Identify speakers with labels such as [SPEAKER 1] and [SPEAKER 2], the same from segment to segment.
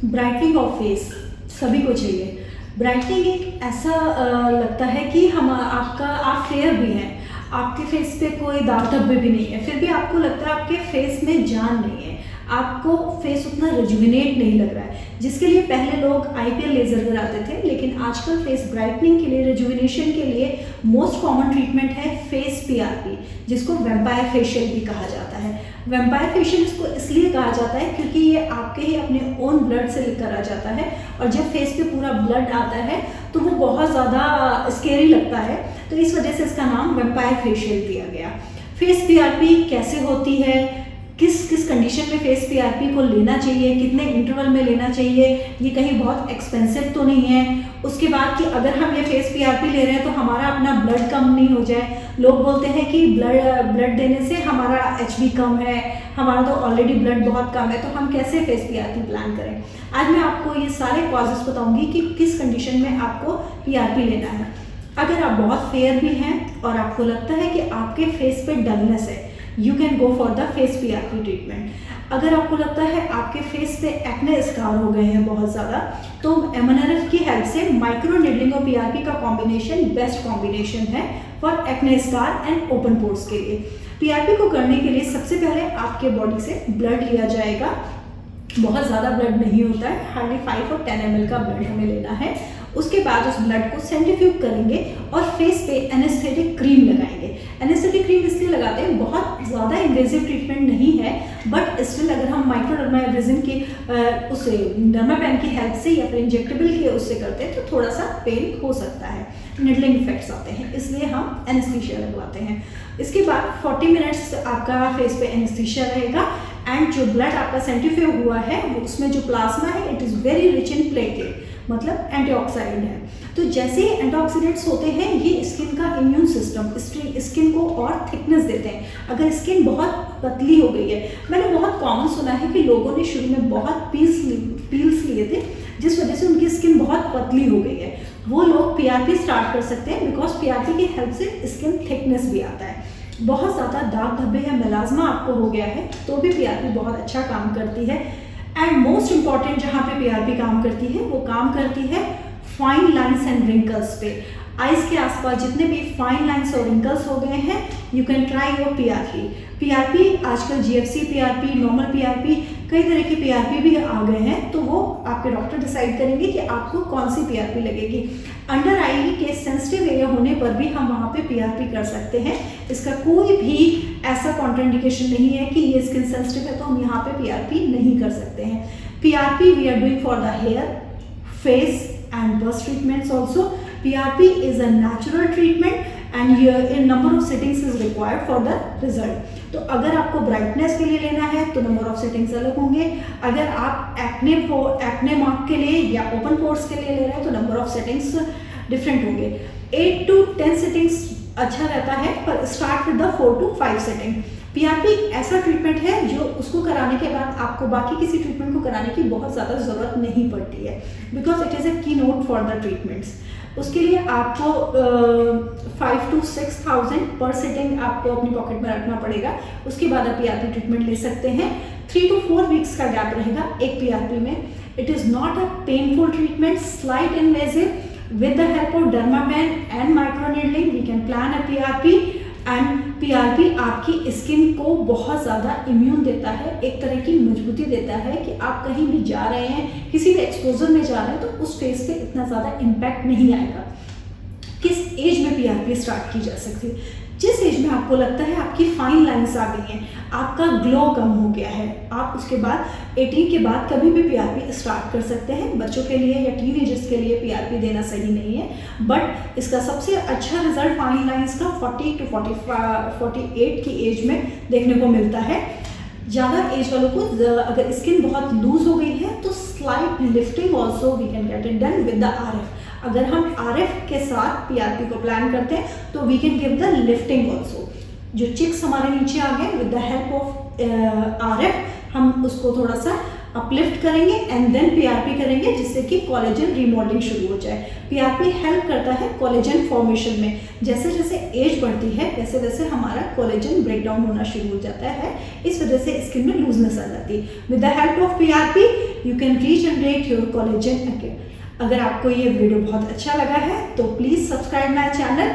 [SPEAKER 1] Brightening of face सभी को चाहिए। ब्राइटनिंग एक ऐसा लगता है कि आप फेयर भी हैं, आपके फेस पे कोई दाग धब्बे भी नहीं है, फिर भी आपको लगता है आपके फेस में जान नहीं है, आपको फेस उतना रिजुविनेट नहीं लग रहा है। जिसके लिए पहले लोग IPL लेजर कराते थे, लेकिन आजकल फेस ब्राइटनिंग के लिए, रिजुविनेशन के लिए मोस्ट कॉमन ट्रीटमेंट है फेस PRP, जिसको वेम्पायर फेशियल भी कहा जाता है। वेम्पायर फेशियल इसको इसलिए कहा जाता है क्योंकि ये आपके ही अपने ओन ब्लड से करा जाता है, और जब फेस पे पूरा ब्लड आता है तो वो बहुत ज़्यादा स्केरी लगता है, तो इस वजह से इसका नाम वेम्पायर फेशियल दिया गया। फेस PRP कैसे होती है, किस किस कंडीशन में फेस PRP को लेना चाहिए, कितने इंटरवल में लेना चाहिए, ये कहीं बहुत एक्सपेंसिव तो नहीं है। उसके बाद कि अगर हम ये फेस PRP ले रहे हैं तो हमारा अपना ब्लड कम नहीं हो जाए। लोग बोलते हैं कि ब्लड देने से हमारा HB कम है, हमारा तो ऑलरेडी ब्लड बहुत कम है, तो हम कैसे फेस PRP प्लान करें। आज मैं आपको ये सारे कॉजेस बताऊंगी कि किस कंडीशन में आपको PRP लेना है। अगर आप बहुत फेयर भी हैं और आपको लगता है कि आपके फेस पे डलनेस है, you can go for the face PRP treatment. अगर आपको लगता है आपके फेस पे एक्ने स्कार हो गए हैं बहुत ज़्यादा, तो MNRF की हेल्प से माइक्रो नीडलिंग और PRP का कॉम्बिनेशन बेस्ट कॉम्बिनेशन है for acne scar and open pores के लिए। PRP को करने के लिए सबसे पहले आपके बॉडी से ब्लड लिया जाएगा। बहुत ज़्यादा ब्लड नहीं होता है, हार्डली 5 और 10 ml का ब्लड हमें लेना है। उसके बाद उस ब्लड को सेंट्रीफ्यूज करेंगे और फेस पे एनेस्थेटिक क्रीम लगाएंगे। एनेस्थेटिक क्रीम इसलिए लगाते हैं, बहुत ज़्यादा इन्वेजिव ट्रीटमेंट नहीं है, बट स्टिल अगर हम माइक्रोडर्माब्रेजिन के उससे डर्मापेन की हेल्प से या फिर इंजेक्टेबल के उससे करते हैं तो थोड़ा सा पेन हो सकता है, निडलिंग इफेक्ट्स आते हैं, इसलिए हम एनेस्थीसिया लगवाते हैं। इसके बाद 40 मिनट्स आपका फेस पे एनेस्थीसिया रहेगा, एंड जो ब्लड आपका सेंट्रीफ्यूज हुआ है उसमें जो प्लाज्मा है it is very rich in platelet, मतलब एंटीऑक्सीडेंट है। तो जैसे ही एंटीऑक्सीडेंट्स होते हैं ये स्किन का इम्यून सिस्टम स्किन को और थिकनेस देते हैं। अगर स्किन बहुत पतली हो गई है, मैंने बहुत कॉमन सुना है कि लोगों ने शुरू में बहुत पील्स लिए थे जिस वजह से उनकी स्किन बहुत पतली हो गई है, वो लोग PRP स्टार्ट कर सकते हैं, बिकॉज PRP की हेल्प से स्किन थिकनेस भी आता है। बहुत ज़्यादा दाग धब्बे या मेलाज्मा आपको हो गया है तो भी PRP बहुत अच्छा काम करती है। एंड मोस्ट इम्पॉर्टेंट जहाँ पे PRP काम करती है वो काम करती है फाइन लाइंस एंड रिंकल्स पे। आइज के आसपास जितने भी फाइन लाइंस और रिंकल्स हो गए हैं, you can try your PRP। आजकल GFC PRP, नॉर्मल PRP, कई तरह के PRP भी आ गए हैं, तो वो आपके डॉक्टर डिसाइड करेंगे कि आपको कौन सी PRP लगेगी। अंडर आई के सेंसिटिव एरिया होने पर भी हम वहाँ पे PRP कर सकते हैं। इसका कोई भी ऐसा कॉन्ट्राइंडिकेशन नहीं है कि ये स्किन सेंसिटिव है तो हम यहाँ पे PRP नहीं कर सकते हैं। PRP we are doing for the hair, face and breast treatments also. PRP is a natural treatment and here a number of settings is required for the result. तो अगर आपको ब्राइटनेस के लिए लेना है तो नंबर ऑफ सेटिंग्स अलग होंगे, अगर आप एक्ने मार्क के लिए या ओपन पोर्स के लिए ले रहे हैं तो नंबर ऑफ सेटिंग्स डिफरेंट होंगे। 8 to 10 सेटिंग्स अच्छा रहता है, पर start with the 4 to 5 setting. PRP ऐसा ट्रीटमेंट है जो उसको कराने के बाद आपको बाकी किसी ट्रीटमेंट को कराने की बहुत ज़्यादा ज़रूरत नहीं पड़ती है, बिकॉज इट इज़ ए की नोट फॉर द ट्रीटमेंट्स। उसके लिए आपको 5 to 6,000 पर सेटिंग आपको अपनी पॉकेट में रखना पड़ेगा। उसके बाद आप PRP ट्रीटमेंट ले सकते हैं। 3 to 4 वीक्स का गैप रहेगा एक PRP में। It is not a painful treatment, slight invasive. With the help of dermapen and microneedling, we can plan a PRP and PRP आपकी स्किन को बहुत ज़्यादा इम्यून देता है, एक तरह की मजबूती देता है कि आप कहीं भी जा रहे हैं, किसी भी एक्सपोजर में जा रहे हैं तो उस फेस पे इतना ज़्यादा इम्पैक्ट नहीं आएगा। किस एज में PRP स्टार्ट की जा सकती है? जिस एज में आपको लगता है आपकी फाइन लाइंस आ गई हैं, आपका ग्लो कम हो गया है, आप उसके बाद 18 के बाद कभी भी PRP स्टार्ट कर सकते हैं। बच्चों के लिए या टीनेजर्स के लिए PRP देना सही नहीं है, बट इसका सबसे अच्छा रिजल्ट फाइन लाइंस का 40 to 48 की एज में देखने को मिलता है। ज़्यादा एज वालों को अगर स्किन बहुत लूज हो गई है तो slight lifting also we can get it done with the RF। अगर हम RF के साथ PRP को प्लान करते हैं तो we can give the lifting also. जो चिक्स हमारे नीचे आ गए, with the help of RF हम उसको थोड़ा सा अपलिफ्ट करेंगे एंड देन PRP करेंगे, जिससे कि कोलेजन रिमॉडलिंग शुरू हो जाए। PRP हेल्प करता है कोलेजन फॉर्मेशन में। जैसे जैसे एज बढ़ती है वैसे वैसे हमारा कोलेजन ब्रेक डाउन होना शुरू हो जाता है, इस वजह से स्किन में लूजनेस आ जाती है। With the help of PRP you can regenerate your collagen again. अगर आपको ये वीडियो बहुत अच्छा लगा है तो please subscribe my channel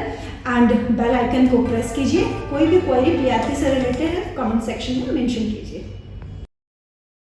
[SPEAKER 1] and bell icon को प्रेस कीजिए। कोई भी क्वेरी प्रियाति से रिलेटेड है कमेंट सेक्शन में मेंशन कीजिए।